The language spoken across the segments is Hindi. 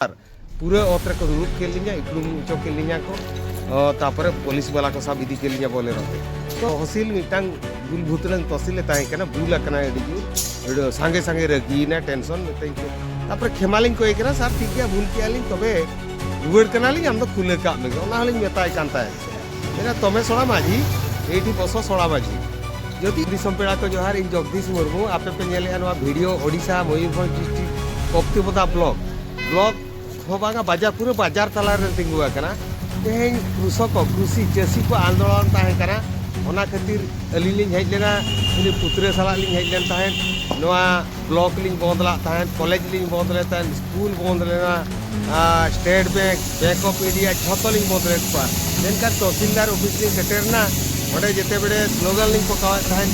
पूरा ओतरे को दुरुक के लिया इकलुम चो के लिया को तापर पुलिस वाला को सब इदी के लिया बोले रहते तो हसील मिटांग बुल भूतरन तहसील ताहे कना बुल कना एडी संगे संगे रगी ना टेंशन मिटाई को तापर खेमालिंग को एकरा सार ठीक है भूल के आलिंग तबे रुवर कना लिंग हम तो खुले का में ओना हलिंग मेताय कांता है मेरा तमे सोड़ा माझी एटी बसो सोड़ा माझी जदि दिसम पेड़ा को जोहार इन जगदीश मुर्मू आपे पे नेले अनवा video Odisha Mayurbhanj district Kaptipada block होबागा बाजार पूरा बाजार तला रे तिंगुआ कना तेहें कृषक कृषि चासी को आंदोलन ताहे कना ओना खातिर अली लिंग हेज लेना उनी पुत्रे सला लिंग हेज लेन ताहे नवा ब्लॉक लिंग बंदला ताहे कॉलेज लिंग बंदले ताहे स्कूल बंद लेना स्टेट बैंक ऑफ इंडिया झतो लिंग बंदले पा देनका तहसीलदार ऑफिस लिंग सेटेरना ओडे जेते बेडे स्लोगन लिंग पकावा ताहे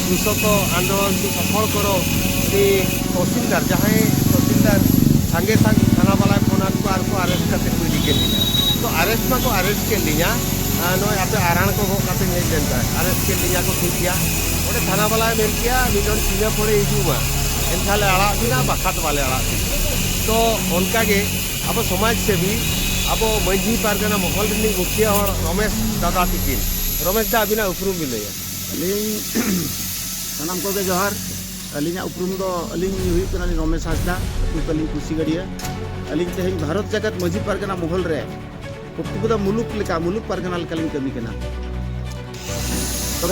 कृषक आंदोलन को सफल करो उनी तहसीलदार जहां तहसीलदार संगे संग थाना वाला फोन को अरेस्ट करते कोई दिखे तो अरेस्ट में को अरेस्ट के लिया नो यहाँ पे आरान को काते नहीं देता है अरेस्ट के लिया को ठीक किया और थाना वाला मेल किया मिडन सीने पड़े इजुमा इनखाले आड़ा बिना बखात वाले आड़ा तो उनका के अब समाज से भी अब मंझी पारगना महल रनी मुखिया और रमेश दादा तिकिन रमेश दा अबिना उपरूम मिले सनाम को जोहार अलिंग उपरूम दो अलिंग रमेश हासदा अली कुशी गड़िया अलिंग तेज भारत जगत मझी पारगना महल रे कप्तिपदा मुलुक पारगना कमी कना तब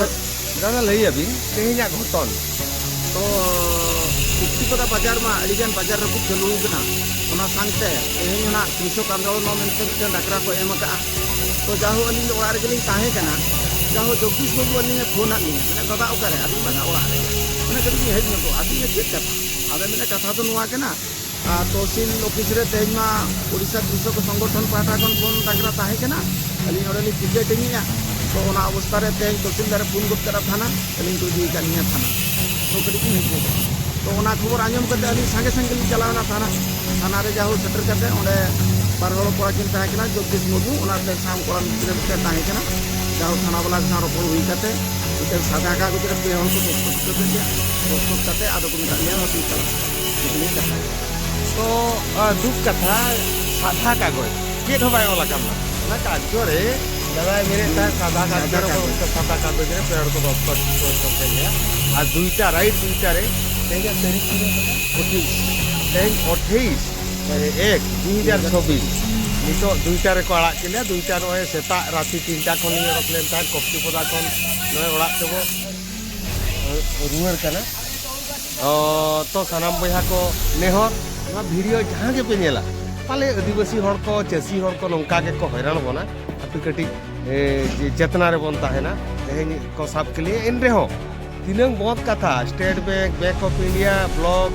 दादा लई अबिन तेहें घटन तो कप्तिपदा बाजार में अड़ीगान बाजार रखू चलू कना ओना सांगते तेहें ना कृषक आंदोलन मेनते डाकरा को एम का तो जाहो अलिंग ओड़ा रेगेलिंग ताहे कना जाहो जगदीश बाबू अलिंग फोन आदि दादा ओकारे अभी मना ओड़ा रे मैंने कभी हेज नो अभी चेक कथा अबे मैंने कथा तो नुआ के ना तहसील ऑफिस रे तेज में ओडिशा कृषक संगठन पाटा खन फोन डाकरा ताहे के ना अली ओडली टिकेटिंग या तो ओना अवस्था रे तेज तहसीलदार फोन गुप्त करा थाना अली को दी कानिया थाना तो कड़ी की हेज तो ओना खबर आंजम करते अली संगे संगे चलावना थाना रे जाहो सेटर करते ओडे बार हड़ कोड़ा किन ताहे के ना जगदीश मुर्मू ओना ते साम कोड़ा मित्र ताहे के ना जाहो थाना वाला सा रोपड़ हुई करते इधर सादा कागज रे पे हड़ को दोस्त करते आदो को मिटा लिया होती चला तो दुख कथा साधा कागज चेत हो वाला काम ना कागज रे दादा मेरे साधा कागज साधा कागज रे पेड़ को दस्तखत करते गया आ दुईटा राइट दुईटा रे तेगा तारीख 28 1 2024 नितो दुईटा रे को आड़ा केले दुईटा रे सेता राति 3टा खन ने रखलेन ता कप्तिपदा खन नय ओड़ा तेबो रुवर कना तो सानाम बया को नेहर भिडियो जहाँ के पे नेला पाले आदिवासी हड़ को चासी हड़ को नौका के को हैरान बना अति कटी चेतना रे बनता है ना तेहें को सब के लिए इन रहो तीनंग बहुत कथा state bank of India block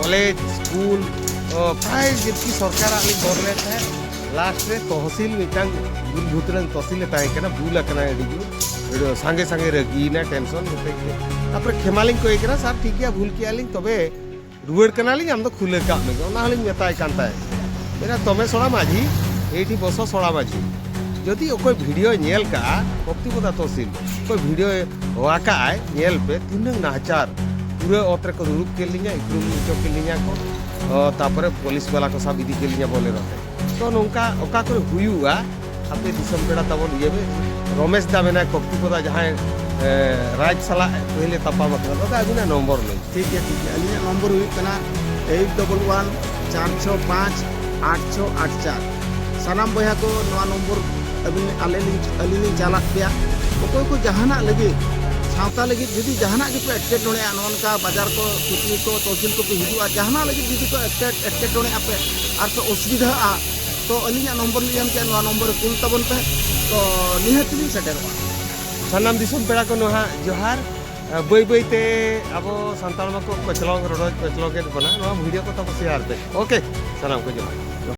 college school प्राय जितकी सरकार आली बोल रहे थे लास्ट रे तहसील मिटांग बुल भूतरन तहसील ताहे कना बुल कना एडी संगे संगे रगी ना टेंशन मिटे तापर खेमालिंग को एकरा सार ठीक है भूल किया लिंग तबे रुवर कना लिंग हम तो खुले का में ओना हलिंग मेताय कांता है मेरा तमे सोड़ा माझी एटी बसो सोड़ा माझी जदि कोई वीडियो नेल का कप्तिपदा तहसील कोई वीडियो वाका आय नेल पे तीनंग नाचार पूरा ओतरे को रुक के लिया इकलुम चो के लिया को तापर पुलिस वाला को सब इदी के लिया बोले रहते तो नौका ओका को हुआ आपे दिसम पेड़ा तबन ये रमेश दा मेना कप्तिपदा जहां राज सला पहले तपा दादा अभी नंबर नहीं ठीक है अली नंबर हुई कना 811 465 8684 सानाम बया को नवा नंबर अभी अली चला पे को जहाना लगे सावता लगे जुदी जहाना के एटकेटोणे नौका बाजार को कुटी को तहसील को हिजुआ जहाना लगे जुदी को एटकेटोणे आपे और तो असुविधा तो अली नंबर लियम के नवा नंबर कुल तबन पे तो निहत भी सेटेरवा सानाम दिसम पेड़ा को नहा जोहार बई बईते अब संताल को कचलोंग रोड कचलोंग के बना वीडियो को तब शेयर पे ओके सानाम को जोहार।